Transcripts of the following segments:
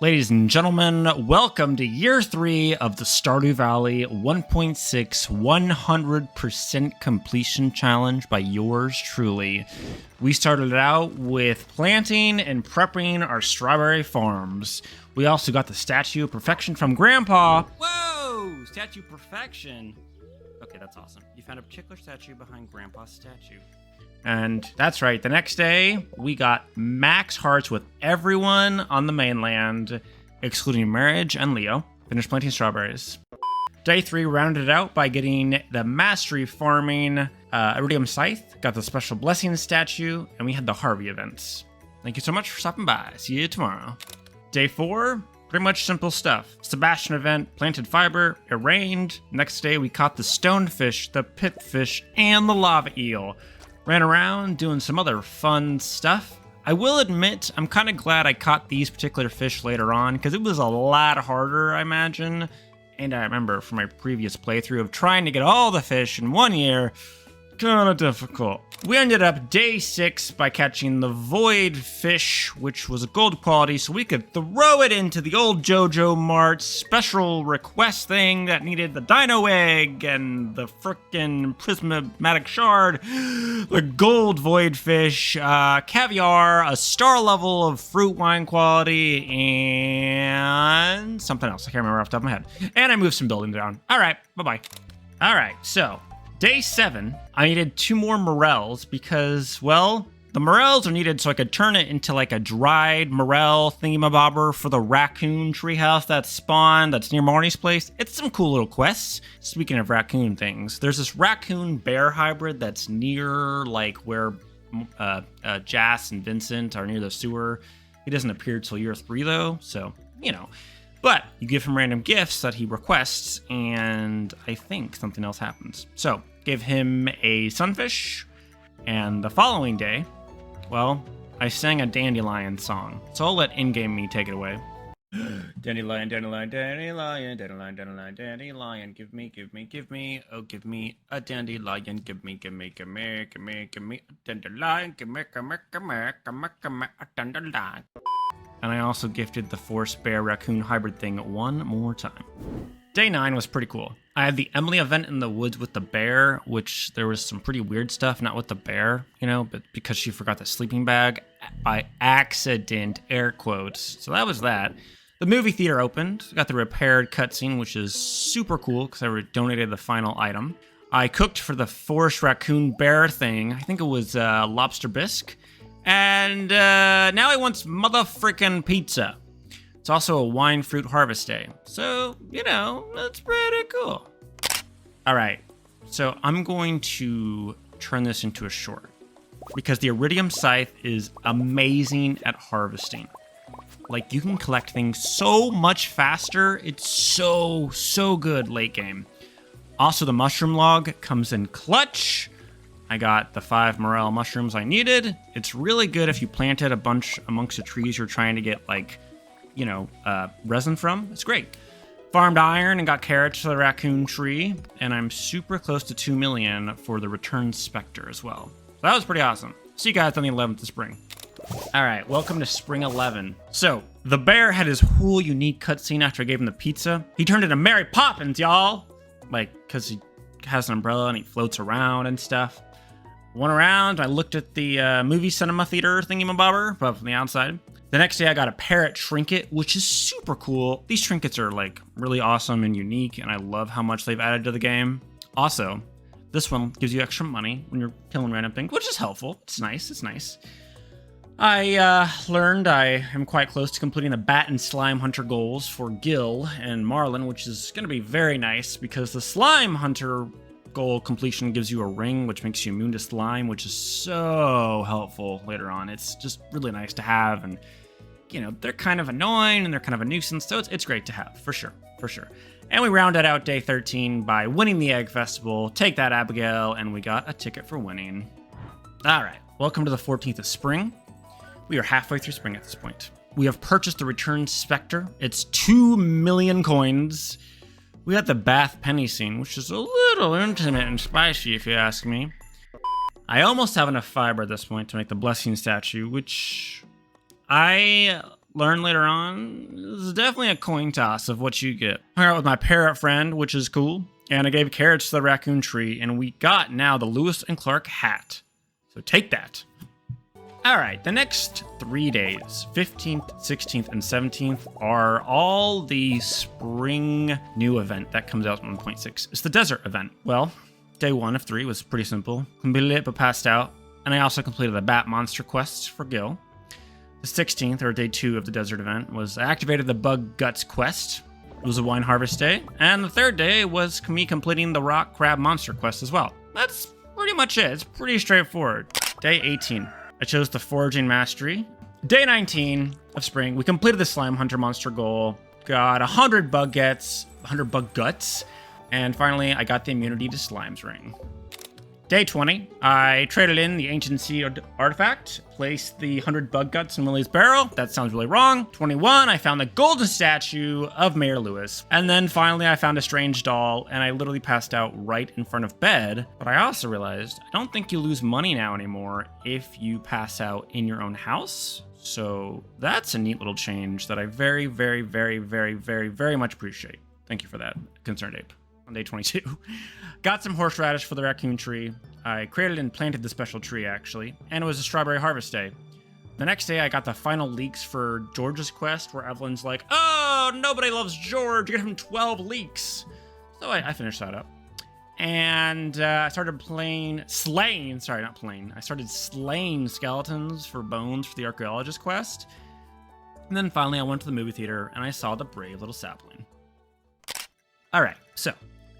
Ladies and gentlemen, welcome to year 3 of the Stardew Valley 1.6 100% completion challenge by yours truly. We started out with planting and prepping our strawberry farms. We also got the Statue of Perfection from Grandpa. Whoa! Statue of Perfection. Okay, that's awesome. You found a particular statue behind Grandpa's statue. And that's right, the next day, we got max hearts with everyone on the mainland, excluding Marriage and Leo. Finished planting strawberries. Day 3 rounded out by getting the Mastery Farming Iridium Scythe, got the Special Blessing statue, and we had the Harvey events. Thank you so much for stopping by. See you tomorrow. Day 4, pretty much simple stuff. Sebastian event, planted fiber, it rained. Next day, we caught the stonefish, the pitfish, and the lava eel. Ran around doing some other fun stuff. I will admit, I'm kind of glad I caught these particular fish later on, because it was a lot harder, I imagine. And I remember from my previous playthrough of trying to get all the fish in 1 year, kind of difficult. We ended up day 6 by catching the void fish, which was a gold quality, so we could throw it into the old JoJo Mart special request thing that needed the dino egg and the frickin' prismatic shard, the gold void fish, caviar, a star level of fruit wine quality, and something else. I can't remember off the top of my head. And I moved some buildings down. All right, bye-bye. All right, so day 7, I needed 2 more morels because, well, the morels are needed so I could turn it into like a dried morel thingamabobber for the raccoon treehouse that spawned that's near Marnie's place. It's some cool little quests. Speaking of raccoon things, there's this raccoon bear hybrid that's near like where Jas and Vincent are near the sewer. He doesn't appear till year 3 though, so, you know. But you give him random gifts that he requests, and I think something else happens. So, give him a sunfish, and the following day, well, I sang a dandelion song. So I'll let in-game me take it away. Dandelion, dandelion, dandelion, dandelion, dandelion, dandelion, give me, oh, give me a dandelion, give me a dandelion, give me a dandelion. And I also gifted the Forest Bear Raccoon hybrid thing 1 more time. Day 9 was pretty cool. I had the Emily event in the woods with the bear, which there was some pretty weird stuff, not with the bear, you know, but because she forgot the sleeping bag by accident, air quotes. So that was that. The movie theater opened, got the repaired cutscene, which is super cool because I donated the final item. I cooked for the Forest Raccoon Bear thing. I think it was lobster bisque. And now he wants motherfrickin' pizza. It's also a wine fruit harvest day. So, you know, that's pretty cool. All right, so I'm going to turn this into a short because the Iridium Scythe is amazing at harvesting. Like, you can collect things so much faster. It's so good late game. Also, the mushroom log comes in clutch. I got the 5 morel mushrooms I needed. It's really good if you planted a bunch amongst the trees you're trying to get, like, you know, resin from. It's great. Farmed iron and got carrots for the raccoon tree. And I'm super close to 2 million for the Return Spectre as well. So that was pretty awesome. See you guys on the 11th of spring. All right, welcome to spring 11. So, the bear had his whole unique cutscene after I gave him the pizza. He turned into Mary Poppins, y'all. Like, because he has an umbrella and he floats around and stuff. Went around, I looked at the movie cinema theater thingamabobber, but from the outside. The next day I got a parrot trinket, which is super cool. These trinkets are like really awesome and unique, and I love how much they've added to the game. Also, this one gives you extra money when you're killing random things, which is helpful. It's nice, it's nice. I learned I am quite close to completing the Bat and Slime Hunter goals for Gil and Marlin, which is going to be very nice because the Slime Hunter goal completion gives you a ring, which makes you immune to slime, which is so helpful later on. It's just really nice to have, and you know, they're kind of annoying and they're kind of a nuisance, so it's great to have, for sure. And we rounded out day 13 by winning the Egg Festival. Take that, Abigail, and we got a ticket for winning. All right, welcome to the 14th of spring. We are halfway through spring at this point. We have purchased the Return Spectre. It's 2 million coins. We got the bath penny scene, which is a little intimate and spicy, if you ask me. I almost have enough fiber at this point to make the blessing statue, which I learn later on was definitely a coin toss of what you get. I hung out with my parrot friend, which is cool, and I gave carrots to the raccoon tree, and we got now the Lewis and Clark hat. So take that. All right, the next 3 days, 15th, 16th, and 17th, are all the spring new event that comes out on 1.6. It's the desert event. Well, day 1 of 3 was pretty simple. Completed it, but passed out. And I also completed the Bat Monster quest for Gil. The 16th, or day 2 of the desert event, was I activated the Bug Guts quest. It was a wine harvest day. And the 3rd day was me completing the Rock Crab Monster quest as well. That's pretty much it. It's pretty straightforward. Day 18. I chose the Foraging Mastery. Day 19 of spring, we completed the Slime Hunter monster goal, got 100 bug guts, and finally I got the immunity to slimes ring. Day 20, I traded in the Ancient Seed artifact, placed the 100 bug guts in Willie's barrel. That sounds really wrong. 21, I found the golden statue of Mayor Lewis. And then finally I found a strange doll, and I literally passed out right in front of bed. But I also realized I don't think you lose money now anymore if you pass out in your own house. So that's a neat little change that I very, very, very, very, very, very much appreciate. Thank you for that, Concerned Ape. On day 22. Got some horseradish for the raccoon tree. I created and planted the special tree, actually. And it was a strawberry harvest day. The next day, I got the final leaks for George's quest, where Evelyn's like, oh, nobody loves George. You get him 12 leaks. So I finished that up. And I started slaying skeletons for bones for the archaeologist quest. And then finally, I went to the movie theater, and I saw The Brave Little Sapling. All right, so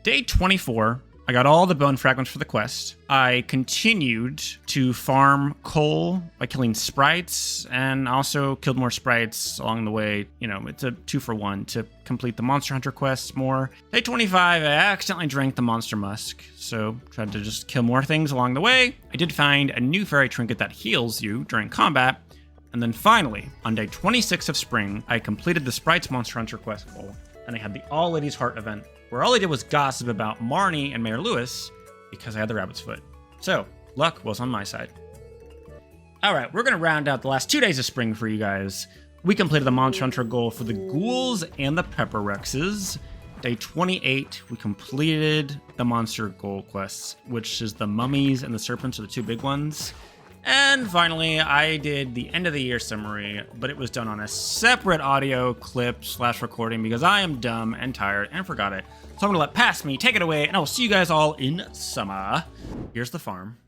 day 24, I got all the bone fragments for the quest. I continued to farm coal by killing sprites, and also killed more sprites along the way. You know, it's a 2-for-1 to complete the Monster Hunter quest more. Day 25, I accidentally drank the Monster Musk, so tried to just kill more things along the way. I did find a new fairy trinket that heals you during combat. And then finally, on day 26 of spring, I completed the Sprites Monster Hunter quest goal. And I had the All Ladies Heart event, where all I did was gossip about Marnie and Mayor Lewis because I had the rabbit's foot. So, luck was on my side. All right, we're going to round out the last 2 days of spring for you guys. We completed the Monster Hunter goal for the ghouls and the pepper rexes. Day 28, we completed the monster goal quests, which is the mummies and the serpents are the 2 big ones. And finally, I did the end of the year summary, but it was done on a separate audio clip / recording because I am dumb and tired and forgot it. So I'm gonna let past me take it away, and I will see you guys all in summer. Here's the farm.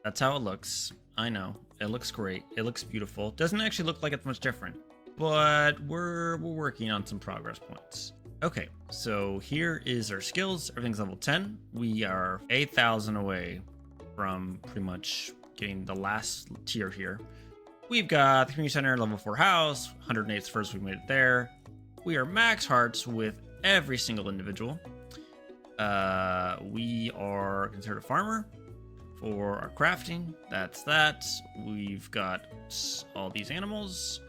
That's how it looks. I know, it looks great. It looks beautiful. Doesn't actually look like it's much different, but we're working on some progress points. Okay, so here is our skills. Everything's level 10. We are 8,000 away from pretty much getting the last tier here. We've got the community center, level 4 house, 108th first, we made it there. We are max hearts with every single individual. We are considered a farmer for our crafting. That's that. We've got all these animals.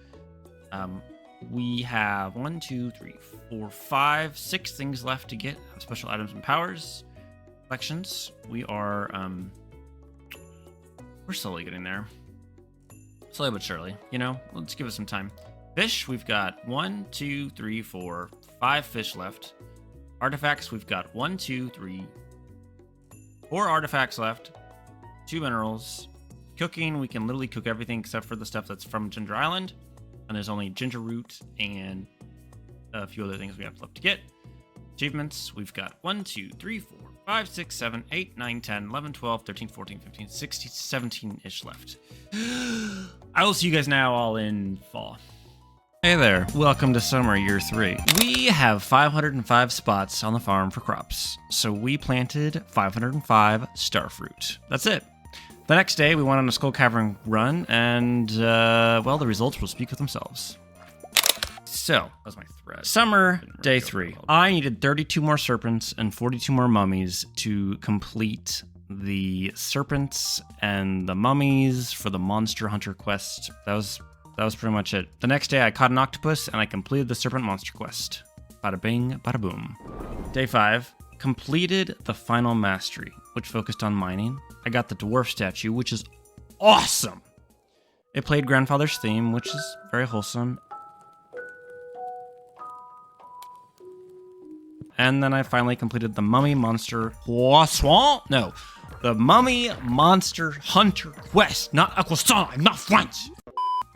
We have 1, 2, 3, 4, 5, 6 things left to get. Special items and powers. Collections. We are, we're slowly getting there. Slowly but surely, you know? Let's give it some time. Fish, we've got 1, 2, 3, 4, 5 fish left. Artifacts, we've got 1, 2, 3, 4 artifacts left. 2 minerals. Cooking, we can literally cook everything except for the stuff that's from Ginger Island. And there's only ginger root and a few other things we have left to get. Achievements, we've got 1, 2, 3, 4, 5, 6, 7, 8, 9, 10, 11, 12, 13, 14, 15, 16, 17-ish left. I will see you guys now all in fall. Hey there, welcome to summer year 3. We have 505 spots on the farm for crops, so we planted 505 starfruit. That's it. The next day, we went on a Skull Cavern run, and, well, the results will speak for themselves. So, that was my thread. Summer, day 3. I needed 32 more serpents and 42 more mummies to complete the serpents and the mummies for the Monster Hunter quest. That was pretty much it. The next day, I caught an octopus, and I completed the serpent monster quest. Bada bing, bada boom. Day 5. Completed the final mastery, which focused on mining. I got the dwarf statue, which is awesome. It played grandfather's theme, which is very wholesome. And then I finally completed the Mummy Monster Croissant. No, the Mummy Monster Hunter Quest. Not a croissant, I'm not French.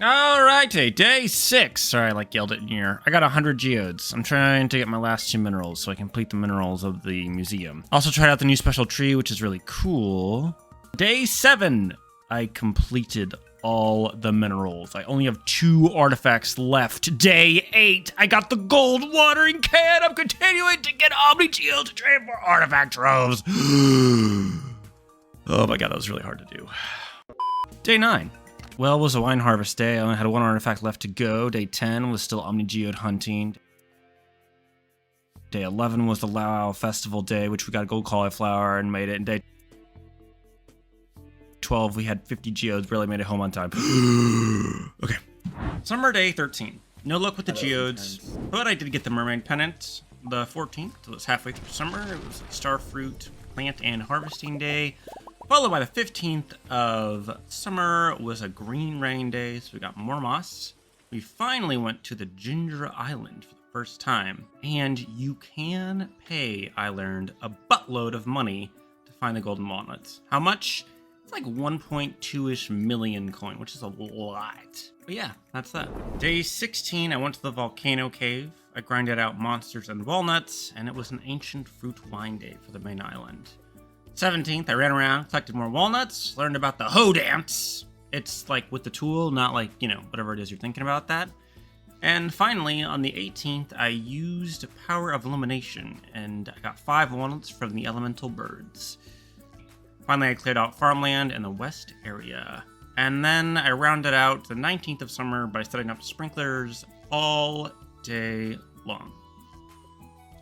Alrighty, day 6. Sorry, I yelled it in your ear. I got 100 geodes. I'm trying to get my last 2 minerals so I complete the minerals of the museum. Also tried out the new special tree, which is really cool. Day 7, I completed all the minerals. I only have 2 artifacts left. Day 8, I got the gold watering can. I'm continuing to get Omni Geodes to trade for artifact troves. Oh my god, that was really hard to do. Day 9. Well, it was a wine harvest day. I only had 1 artifact left to go. Day 10 was still Omni Geode hunting. Day 11 was the Lao Festival day, which we got a gold cauliflower and made it. And day 12, we had 50 geodes, barely made it home on time. Okay. Summer day 13. No luck with the geodes, but I did get the mermaid pennant. The 14th, so it was halfway through summer. It was a starfruit plant and harvesting day. Followed by the 15th of summer was a green rain day, so we got more moss. We finally went to the Ginger Island for the first time, and you can pay, I learned, a buttload of money to find the golden walnuts. How much? It's like 1.2-ish million coin, which is a lot. But yeah, that's that. Day 16, I went to the volcano cave. I grinded out monsters and walnuts, and it was an ancient fruit wine day for the main island. 17th, I ran around, collected more walnuts, learned about the hoe dance. It's like with the tool, not like, whatever it is you're thinking about that. And finally, on the 18th, I used Power of Illumination, and I got 5 walnuts from the elemental birds. Finally, I cleared out farmland in the west area. And then I rounded out the 19th of summer by setting up sprinklers all day long.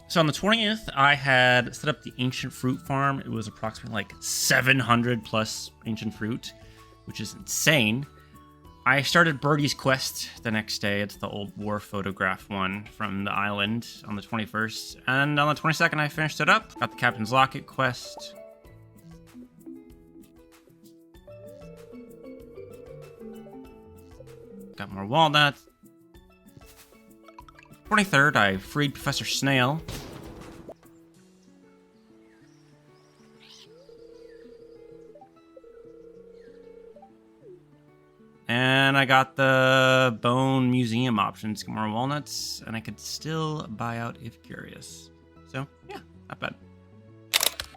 So on the 20th, I had set up the ancient fruit farm. It was approximately like 700 plus ancient fruit, which is insane. I started Birdie's quest the next day. It's the old war photograph one from the island on the 21st. And on the 22nd, I finished it up. Got the Captain's Locket quest. Got more walnuts. 23rd, I freed Professor Snail. And I got the Bone Museum options, get more walnuts, and I could still buy out if curious. So, yeah, not bad.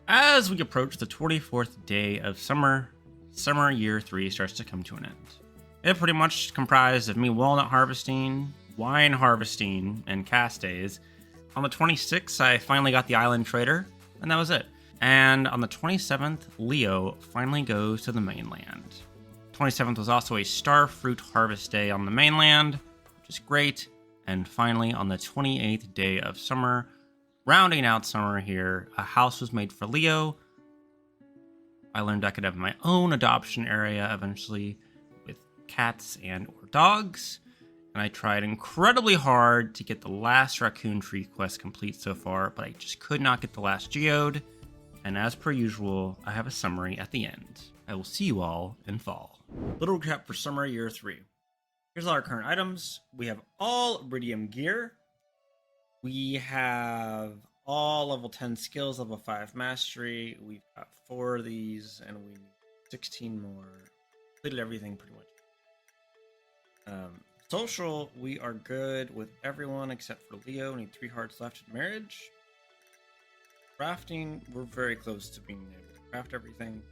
As we approach the 24th day of summer, summer year 3 starts to come to an end. It pretty much comprised of me walnut harvesting, wine harvesting, and cast days. On the 26th, I finally got the Island Trader, and that was it. And on the 27th, Leo finally goes to the mainland. 27th was also a starfruit harvest day on the mainland, which is great. And finally, on the 28th day of summer, rounding out summer here, a house was made for Leo. I learned I could have my own adoption area eventually with cats and or dogs. And I tried incredibly hard to get the last raccoon tree quest complete so far, but I just could not get the last geode. And as per usual, I have a summary at the end. I will see you all in fall. Little recap for summer year 3. Here's all our current items. We have all iridium gear. We have all level 10 skills, level 5 mastery. We've got 4 of these, and we need 16 more. Completed everything pretty much. Social, we are good with everyone except for Leo. We need 3 hearts left in marriage. Crafting, we're very close to being able to craft everything.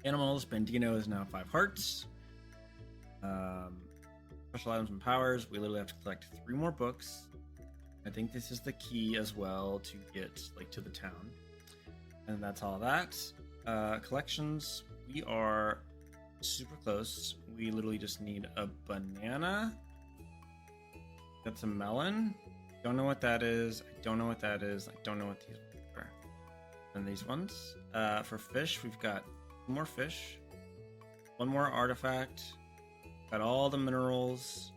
Animals, Bandino is now 5 hearts. Special items and powers, we literally have to collect 3 more books. I think this is the key as well to get to the town. And that's all that. Collections, we are super close. We literally just need a banana. That's a melon. Don't know what that is. I don't know what that is. I don't know what these are. And these ones. For fish, we've got 2 more fish. 1 more artifact. Got all the minerals.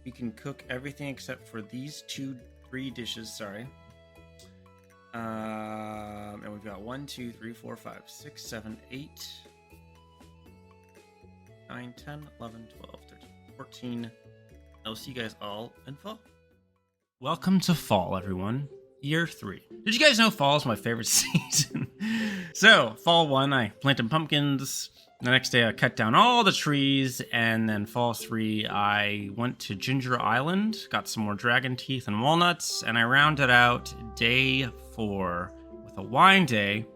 We can cook everything except for these 3 dishes, sorry. And we've got 1, 2, 3, 4, 5, 6, 7, 8, 9, 10, 11, 12, 13, 14. I'll see you guys all in fall. Welcome to fall, everyone. Year 3. Did you guys know fall is my favorite season? So, fall 1, I planted pumpkins. The next day, I cut down all the trees. And then fall 3, I went to Ginger Island, got some more dragon teeth and walnuts. And I rounded out day 4 with a wine day.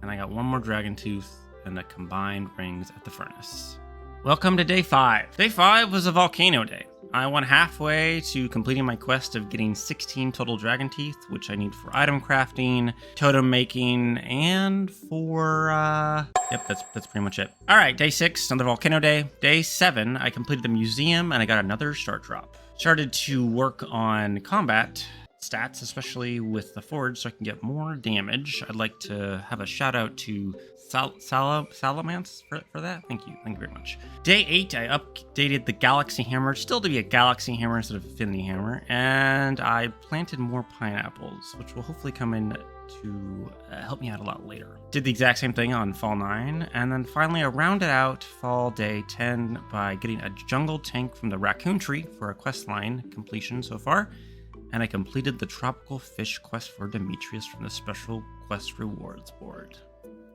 And I got one more dragon tooth and the combined rings at the furnace. Welcome to day 5. Day 5 was a volcano day. I went halfway to completing my quest of getting 16 total dragon teeth, which I need for item crafting, totem making, and for, yep, that's pretty much it. All right, day 6, another volcano day. Day 7, I completed the museum and I got another start drop. Started to work on combat stats, especially with the forge, so I can get more damage. I'd like to have a shout out to Salamance for that. Thank you very much. Day 8, I updated the Galaxy Hammer, still to be a Galaxy Hammer instead of Affinity Hammer, and I planted more pineapples, which will hopefully come in to help me out a lot later. Did the exact same thing on fall 9, and then finally I rounded out fall day 10 by getting a jungle tank from the raccoon tree for a quest line completion so far, and I completed the tropical fish quest for Demetrius from the special quest rewards board.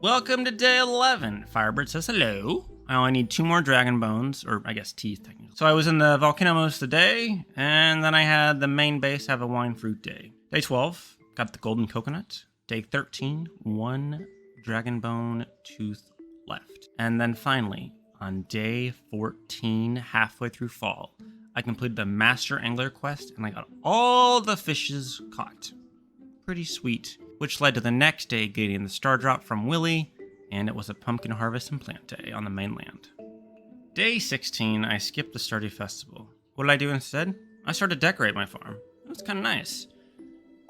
Welcome to day 11. Firebird says hello. I only need 2 more dragon bones, or I guess teeth technically. So I was in the volcano most of the day, and then I had the main base have a wine fruit day. Day 12, got the golden coconut. Day 13, 1 dragon bone tooth left. And then finally, on day 14, halfway through fall, I completed the master angler quest, and I got all the fishes caught. Pretty sweet. Which led to the next day getting the star drop from Willy, and it was a pumpkin harvest and plant day on the mainland. Day 16, I skipped the Stardew Festival. What did I do instead? I started to decorate my farm. It was kind of nice.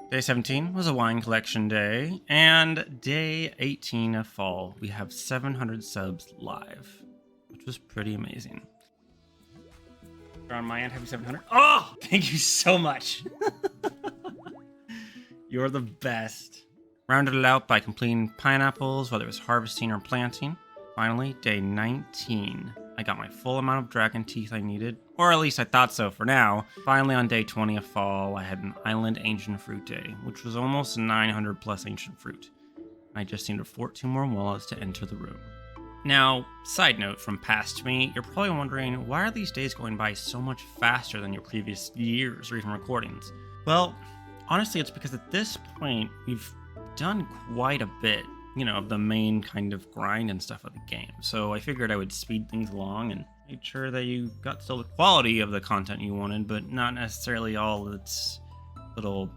Day 17 was a wine collection day, and day 18 of fall, we have 700 subs live, which was pretty amazing. On my end, happy 700. Oh, thank you so much. You're the best. Rounded it out by completing pineapples, whether it was harvesting or planting. Finally, day 19, I got my full amount of dragon teeth I needed, or at least I thought so for now. Finally, on day 20 of fall, I had an island ancient fruit day, which was almost 900 plus ancient fruit. I just needed 14 more walnuts to enter the room. Now, side note from past me, you're probably wondering, why are these days going by so much faster than your previous years or even recordings? Well, honestly, it's because at this point, we've done quite a bit, of the main kind of grind and stuff of the game. So I figured I would speed things along and make sure that you got still the quality of the content you wanted, but not necessarily all its little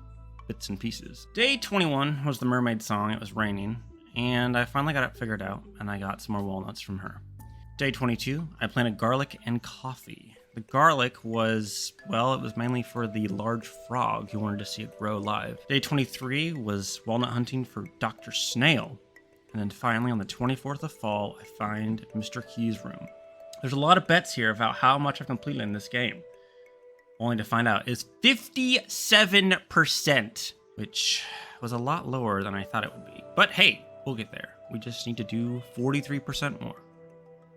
bits and pieces. Day 21 was the mermaid song. It was raining, and I finally got it figured out, and I got some more walnuts from her. Day 22, I planted garlic and coffee. The garlic was, well, it was mainly for the large frog who wanted to see it grow live. Day 23 was walnut hunting for Dr. Snail. And then finally, on the 24th of fall, I find Mr. Key's room. There's a lot of bets here about how much I've completed in this game. Only to find out it's 57%, which was a lot lower than I thought it would be. But hey, we'll get there. We just need to do 43% more.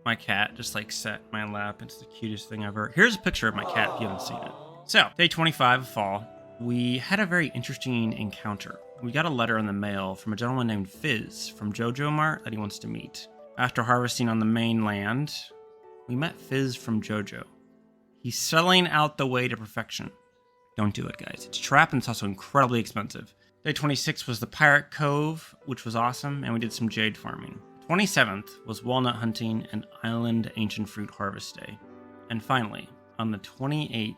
My cat just sat in my lap. It's the cutest thing ever. Here's a picture of my cat if you haven't seen it. So, day 25 of fall, we had a very interesting encounter. We got a letter in the mail from a gentleman named Fizz from Jojo Mart that he wants to meet. After harvesting on the mainland, we met Fizz from Jojo. He's selling out the way to perfection. Don't do it, guys. It's a trap and it's also incredibly expensive. Day 26 was the Pirate Cove, which was awesome, and we did some jade farming. 27th was walnut hunting and island ancient fruit harvest day. And finally, on the 28th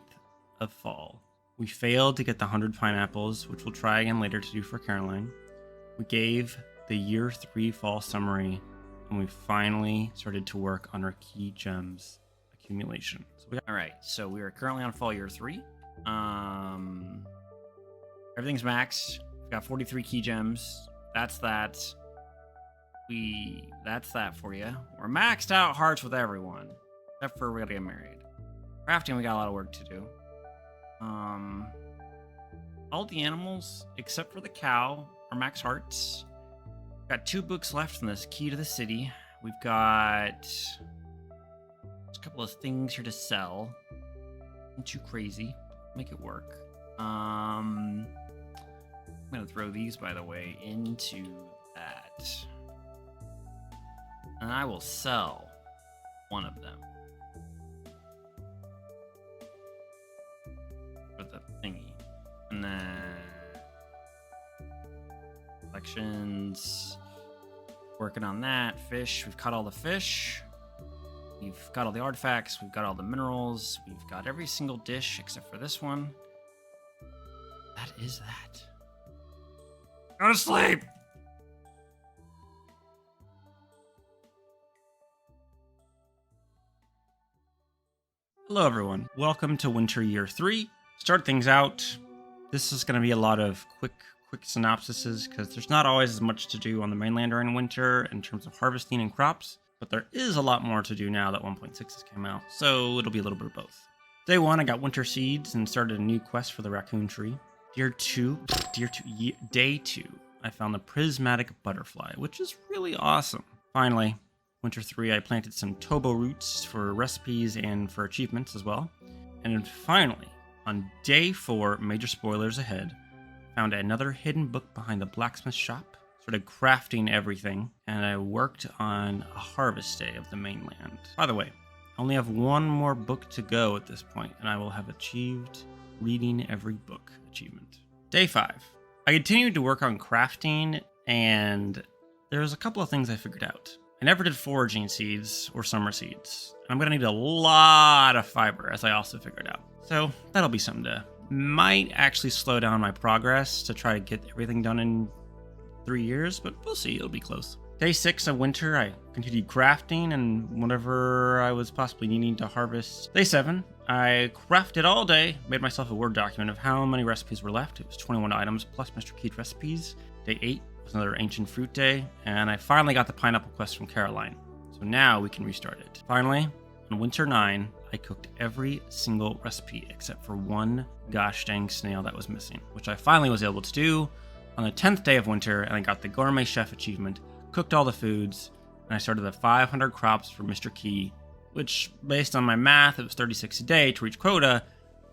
of fall, we failed to get the 100 pineapples, which we'll try again later to do for Caroline. We gave the year 3 fall summary, and we finally started to work on our key gems accumulation. All right, so we are currently on fall year 3. Everything's maxed. We've got 43 key gems. That's that. That's that for you. We're maxed out hearts with everyone, except for we gotta get married. Crafting, we got a lot of work to do. All the animals, except for the cow, are max hearts. We've got 2 books left in this Key to the City. We've got a couple of things here to sell. Not too crazy. Make it work. I'm gonna throw these, by the way, into that. And I will sell one of them. For the thingy. And then collections. Working on that. Fish. We've caught all the fish. We've got all the artifacts. We've got all the minerals. We've got every single dish except for this one. That is that. Go to sleep! Hello everyone, welcome to Winter Year 3. Start things out. This is going to be a lot of quick synopsises because there's not always as much to do on the mainland during winter in terms of harvesting and crops, but there is a lot more to do now that 1.6 has come out, so it'll be a little bit of both. Day 1, I got winter seeds and started a new quest for the raccoon tree. Day 2, I found the prismatic butterfly, which is really awesome. Finally, Winter 3, I planted some tobo roots for recipes and for achievements as well. And then finally, on day 4, major spoilers ahead, found another hidden book behind the blacksmith shop, started crafting everything, and I worked on a harvest day of the mainland. By the way, I only have one more book to go at this point, and I will have achieved reading every book achievement. Day 5, I continued to work on crafting, and there was a couple of things I figured out. I never did foraging seeds or summer seeds. I'm going to need a lot of fiber, as I also figured out. So that'll be something to might actually slow down my progress to try to get everything done in 3 years, but we'll see. It'll be close. Day 6 of winter, I continued crafting and whatever I was possibly needing to harvest. Day 7, I crafted all day, made myself a Word document of how many recipes were left. It was 21 items plus Mr. Keith recipes. Day 8 was another ancient fruit day, and I finally got the pineapple quest from Caroline. So now we can restart it. Finally, on winter 9, I cooked every single recipe except for one gosh dang snail that was missing, which I finally was able to do on the 10th day of winter, and I got the gourmet chef achievement, cooked all the foods, and I started the 500 crops for Mr. Key, which, based on my math, it was 36 a day to reach quota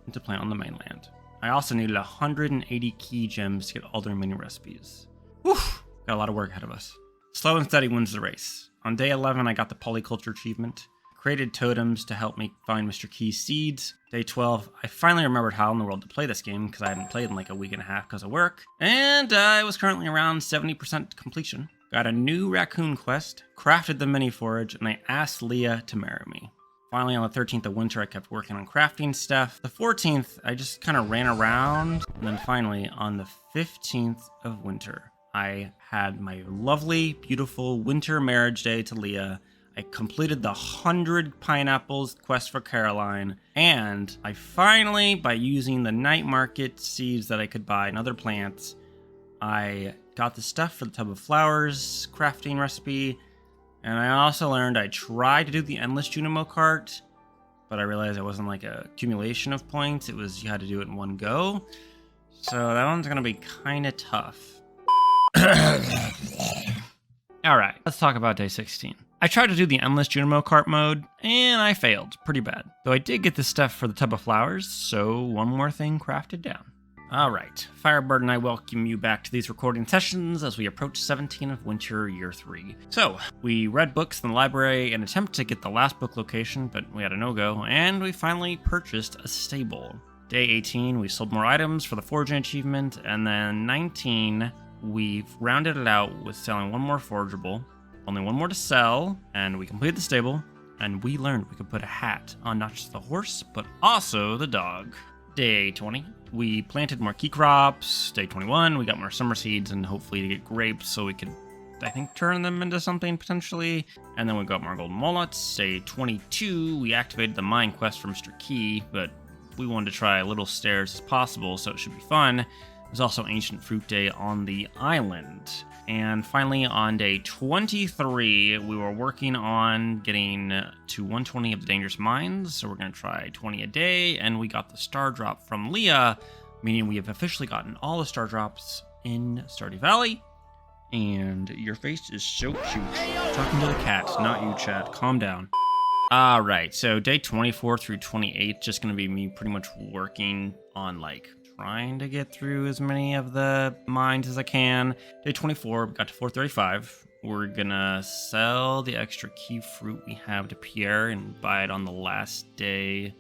and to plant on the mainland. I also needed 180 key gems to get all the remaining recipes. Whew, got a lot of work ahead of us. Slow and steady wins the race. On day 11, I got the polyculture achievement, created totems to help me find Mr. Key's seeds. Day 12, I finally remembered how in the world to play this game because I hadn't played in like a week and a half because of work, and I was currently around 70% completion. Got a new raccoon quest, crafted the mini forage, and I asked Leah to marry me. Finally, on the 13th of winter, I kept working on crafting stuff. The 14th, I just kind of ran around. And then finally, on the 15th of winter, I had my lovely, beautiful winter marriage day to Leah. I completed the 100 pineapples quest for Caroline. And I finally, by using the night market seeds that I could buy and other plants, I got the stuff for the tub of flowers crafting recipe, and I also learned I tried to do the endless Junimo cart, but I realized it wasn't like a accumulation of points. It was you had to do it in one go, so that one's gonna be kind of tough. All right, let's talk about day 16. I tried to do the endless Junimo cart mode, and I failed pretty bad. Though I did get the stuff for the tub of flowers, so one more thing crafted down. Alright, Firebird and I welcome you back to these recording sessions as we approach 17 of Winter Year 3. So, we read books in the library in an attempt to get the last book location, but we had a no-go, and we finally purchased a stable. Day 18, we sold more items for the foraging achievement, and then 19, we've rounded it out with selling one more forageable, only one more to sell, and we completed the stable, and we learned we could put a hat on not just the horse, but also the dog. Day 20, we planted more key crops. Day 21, we got more summer seeds and hopefully to get grapes so we could, I think, turn them into something potentially. And then we got more golden walnuts. Day 22, we activated the mine quest for Mr. Key, but we wanted to try little stairs as possible, so it should be fun. There's also Ancient Fruit Day on the island. And finally, on day 23, we were working on getting to 120 of the dangerous mines, so we're going to try 20 a day, and we got the star drop from Leah, meaning we have officially gotten all the star drops in Stardew Valley, and your face is so cute. Talking to the cat, not you, chat. Calm down. Alright, so day 24 through 28, just going to be me pretty much working on, like, trying to get through as many of the mines as I can. Day 24, we got to 435. We're gonna sell the extra key fruit we have to Pierre and buy it on the last day.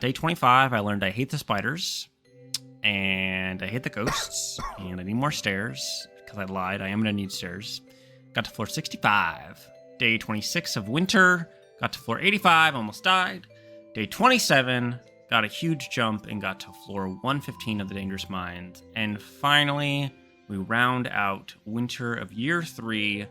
Day 25, I learned I hate the spiders, and I hate the ghosts, and I need more stairs, because I lied, I am gonna need stairs. Got to floor 65. Day 26 of winter, got to floor 85, almost died. Day 27, got a huge jump and got to floor 115 of the Dangerous Mines. And finally, we round out winter of year 3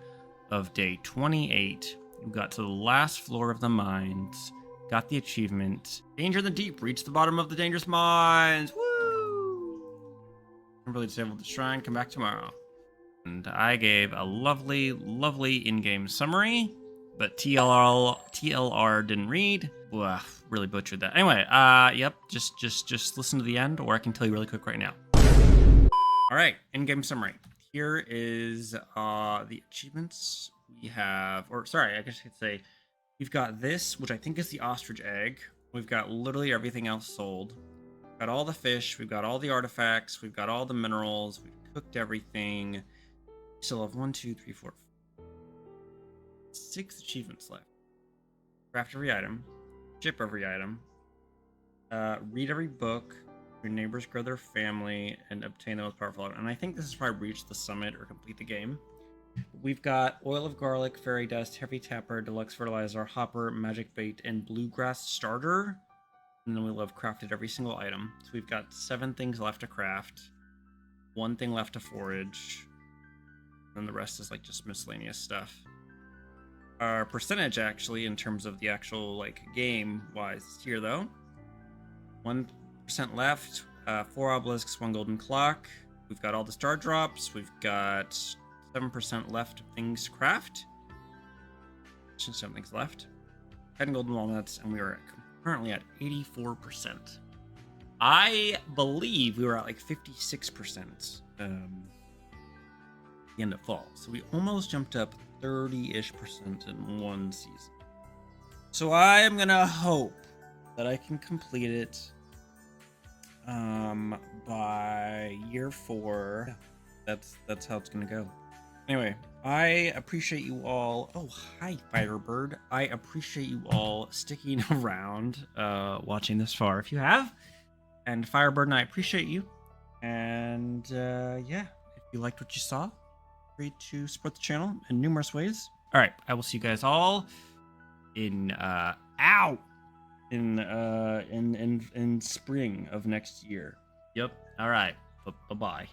of day 28. We got to the last floor of the mines, got the achievement. Danger in the Deep, reach the bottom of the Dangerous Mines. Woo! Kimberly disabled the shrine, come back tomorrow. And I gave a lovely, lovely in-game summary, but TLR didn't read. Ugh, really butchered that. Anyway, yep, just listen to the end, or I can tell you really quick right now. All right, in-game summary. Here is the achievements we have, or sorry, I guess I could say, we've got this, which I think is the ostrich egg. We've got literally everything else sold. We've got all the fish, we've got all the artifacts, we've got all the minerals, we've cooked everything. We still have 1, 2, 3, 4, 6 achievements left. Craft every item, ship every item, read every book, your neighbors grow their family, and obtain the most powerful item. And I think this is probably reach the summit or complete the game. We've got oil of garlic, fairy dust, heavy tapper, deluxe fertilizer, hopper, magic bait, and bluegrass starter. And then we'll have crafted every single item. So we've got 7 things left to craft, 1 thing left to forage, and the rest is like just miscellaneous stuff. Our percentage actually, in terms of the actual like game wise, is here though. 1% left, 4 obelisks, 1 golden clock. We've got all the star drops. We've got 7% left of things to craft. 7 things left. 10 golden walnuts, and we are currently at 84%. I believe we were at like 56% the end of fall. So we almost jumped up 30-ish% in one season. So I am gonna hope that I can complete it by year 4. That's how it's gonna go. Anyway, I appreciate you all. Oh, hi, Firebird. I appreciate you all sticking around, watching this far if you have. And Firebird and I appreciate you. And yeah, if you liked what you saw, free to support the channel in numerous ways. All right, I will see you guys all in in spring of next year. Yep. All right. Bye-bye.